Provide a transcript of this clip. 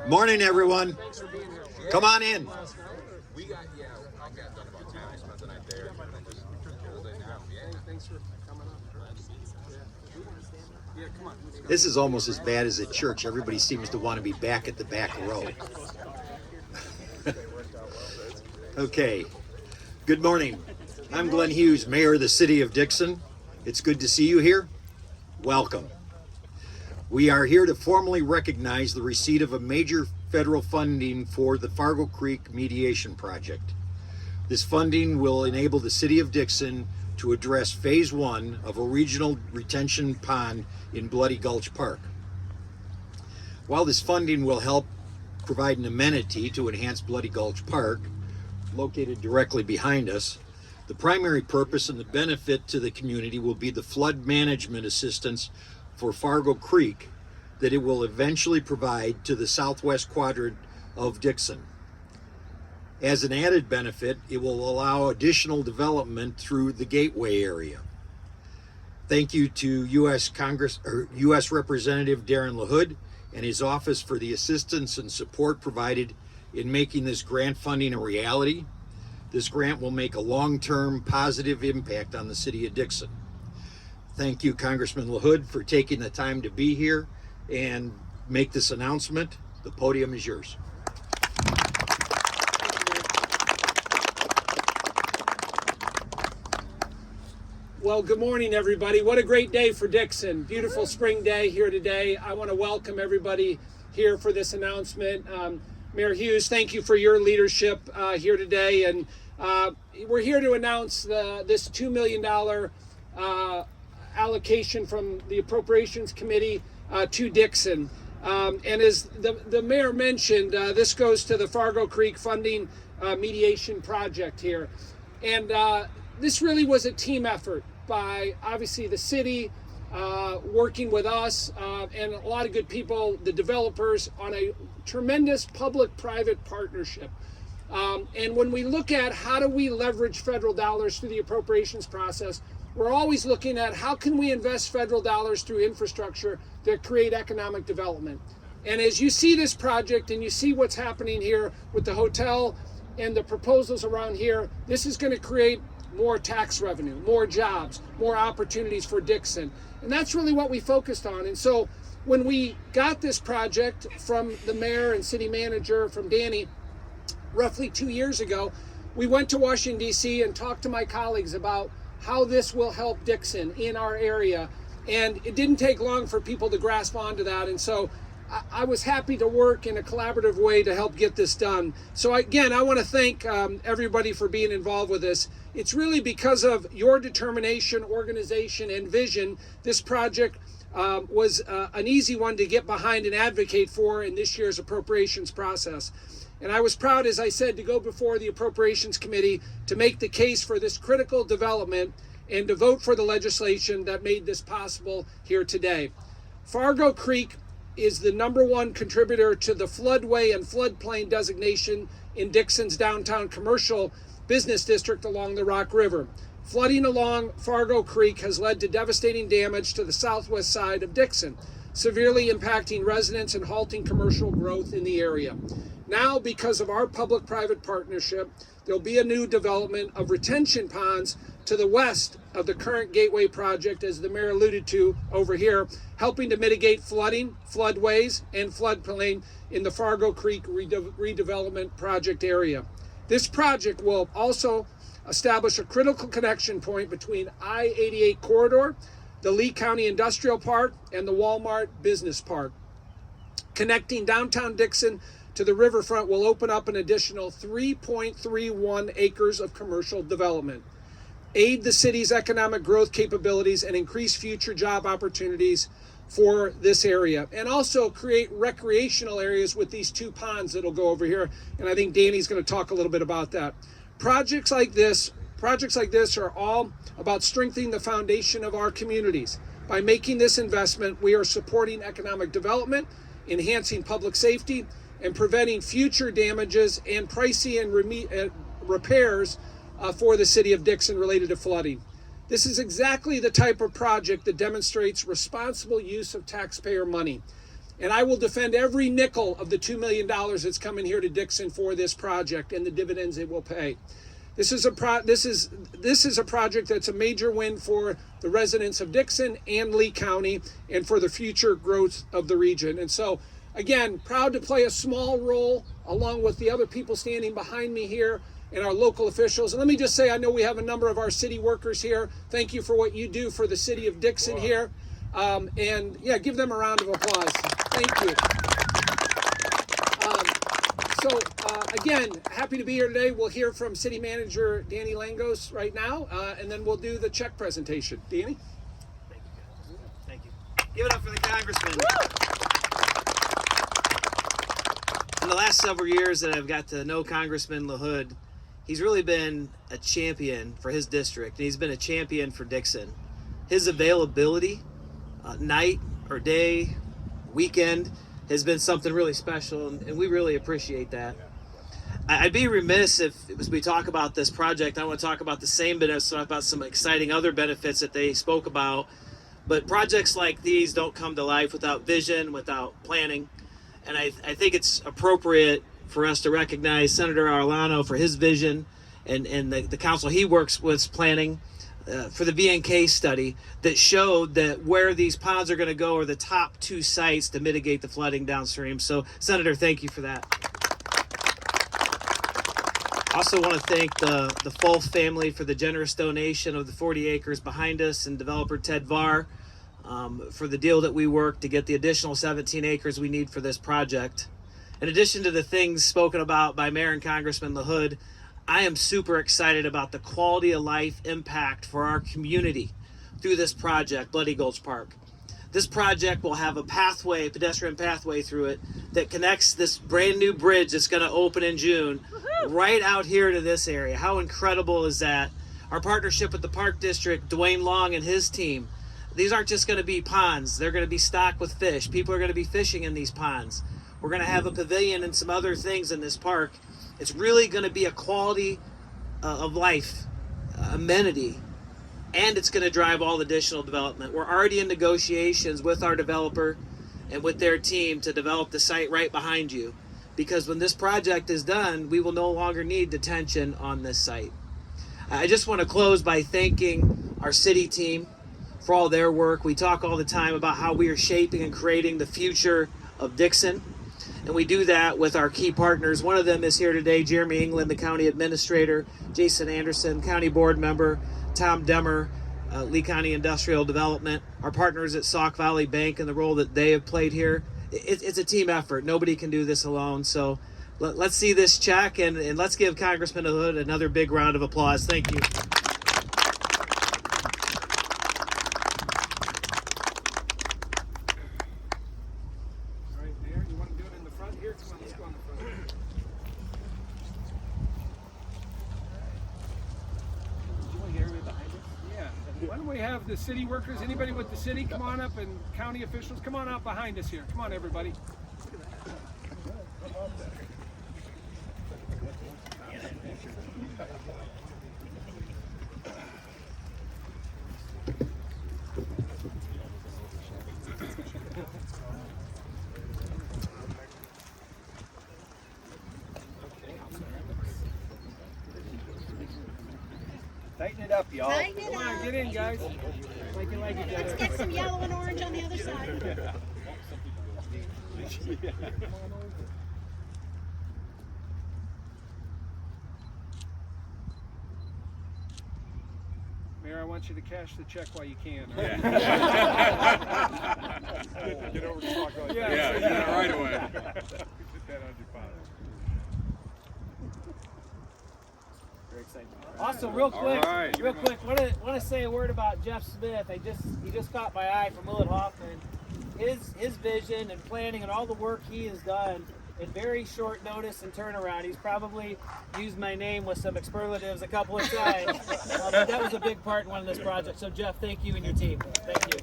Morning, everyone. Come on in. This is almost as bad as at church. Everybody seems to want to be back at the back row. Okay. Good morning. I'm Glen Hughes, Mayor of the City of Dixon. It's good to see you here. Welcome. We are here to formally recognize the receipt of a major federal funding for the Fargo Creek Mediation Project. This funding will enable the City of Dixon to address Phase 1 of a regional retention pond in Bloody Gulch Park. While this funding will help provide an amenity to enhance Bloody Gulch Park, located directly behind us, the primary purpose and the benefit to the community will be the flood management assistance for Fargo Creek that it will eventually provide to the southwest quadrant of Dixon. As an added benefit, it will allow additional development through the gateway area. Thank you to U.S. Representative Darin LaHood and his office for the assistance and support provided in making this grant funding a reality. This grant will make a long-term positive impact on the City of Dixon. Thank you, Congressman LaHood, for taking the time to be here and make this announcement. The podium is yours. Well, good morning, everybody. What a great day for Dixon. Beautiful spring day here today. I want to welcome everybody here for this announcement. Mayor Hughes, thank you for your leadership here today. And we're here to announce this $2 million allocation from the Appropriations Committee to Dixon. And as the mayor mentioned, this goes to the Fargo Creek Funding Mediation Project here. And this really was a team effort by obviously the city working with us and a lot of good people, the developers, on a tremendous public-private partnership. And when we look at how do we leverage federal dollars through the appropriations process, we're always looking at how can we invest federal dollars through infrastructure that create economic development. And as you see this project and you see what's happening here with the hotel and the proposals around here, this is going to create more tax revenue, more jobs, more opportunities for Dixon. And that's really what we focused on. And so when we got this project from the mayor and city manager, from Danny, roughly 2 years ago, we went to Washington, D.C. and talked to my colleagues about how this will help Dixon in our area. And it didn't take long for people to grasp onto that. And so I was happy to work in a collaborative way to help get this done. So again, I want to thank everybody for being involved with this. It's really because of your determination, organization, and vision. This project was an easy one to get behind and advocate for in this year's appropriations process. And I was proud, as I said, to go before the Appropriations Committee to make the case for this critical development and to vote for the legislation that made this possible here today. Fargo Creek is the #1 contributor to the floodway and floodplain designation in Dixon's downtown commercial business district along the Rock River. Flooding along Fargo Creek has led to devastating damage to the southwest side of Dixon, severely impacting residents and halting commercial growth in the area. Now, because of our public-private partnership, there'll be a new development of retention ponds to the west of the current Gateway project, as the mayor alluded to over here, helping to mitigate flooding, floodways, and floodplain in the Fargo Creek redevelopment project area. This project will also establish a critical connection point between I-88 corridor, the Lee County Industrial Park, and the Walmart Business Park. Connecting downtown Dixon to the riverfront will open up an additional 3.31 acres of commercial development, aid the city's economic growth capabilities, and increase future job opportunities for this area, and also create recreational areas with these 2 ponds that'll go over here. And I think Danny's going to talk a little bit about that. Projects like this are all about strengthening the foundation of our communities. By making this investment, we are supporting economic development, enhancing public safety, and preventing future damages and pricey and repairs for the city of Dixon related to flooding. This is exactly the type of project that demonstrates responsible use of taxpayer money. And I will defend every nickel of the $2 million that's coming here to Dixon for this project and the dividends it will pay. This is a project that's a major win for the residents of Dixon and Lee County and for the future growth of the region. And so, again, proud to play a small role along with the other people standing behind me here and our local officials. And let me just say, I know we have a number of our city workers here. Thank you for what you do for the city of Dixon here. And yeah, give them a round of applause. Thank you. Again, happy to be here today. We'll hear from City Manager Danny Langloss right now, and then we'll do the check presentation. Danny? Thank you. Give it up for the Congressman. In the last several years that I've got to know Congressman LaHood, he's really been a champion for his district, and he's been a champion for Dixon. His availability, night or day, weekend, has been something really special, and we really appreciate that. I'd be remiss if, as we talk about this project, I want to talk about the same benefits, talk about some exciting other benefits that they spoke about. But projects like these don't come to life without vision, without planning. And I think it's appropriate for us to recognize Senator Arellano for his vision and the council he works with planning for the VNK study that showed that where these ponds are going to go are the top 2 sites to mitigate the flooding downstream. So, Senator, thank you for that. Also want to thank the Fulf family for the generous donation of the 40 acres behind us, and developer Ted Varr for the deal that we worked to get the additional 17 acres we need for this project. In addition to the things spoken about by Mayor and Congressman LaHood, I am super excited about the quality of life impact for our community through this project, Bloody Gulch Park. This project will have a pathway, pedestrian pathway through it that connects this brand new bridge that's going to open in June right out here to this area. How incredible is that? Our partnership with the Park District, Dwayne Long and his team, these aren't just going to be ponds. They're going to be stocked with fish. People are going to be fishing in these ponds. We're going to have a pavilion and some other things in this park. It's really going to be a quality of life amenity, and it's going to drive all additional development. We're already in negotiations with our developer and with their team to develop the site right behind you, because when this project is done, we will no longer need detention on this site. I just want to close by thanking our city team for all their work. We talk all the time about how we are shaping and creating the future of Dixon, and we do that with our key partners. One of them is here today, Jeremy England, the county administrator, Jason Anderson, county board member, Tom Demmer, Lee County Industrial Development, our partners at Sauk Valley Bank and the role that they have played here. It's a team effort. Nobody can do this alone. So let's see this check, and let's give Congressman LaHood another big round of applause. Thank you. All right, Mayor, you want to do it in the front here? Come on, let's go on the front. You want to get everybody behind us? Yeah. Why don't we have the city workers, anybody with the city, come on up, and county officials, come on out behind us here. Come on, everybody. Tighten it up, y'all. Tighten it Come on, up. get in, guys. Like you like each Let's other. get some yellow and orange on the other side. Mayor, I want you to cash the check while you can. all Yeah. right? Get over to Sauk Valley. Yeah, right away. Put that on your file. Very exciting. Also, real quick, All right. want to say a word about Jeff Smith. He just caught my eye from Willard Hoffman. His vision and planning and all the work he has done in very short notice and turnaround. He's probably used my name with some superlatives a couple of times. But that was a big part in one of this project. So Jeff, thank you and your team. Thank you.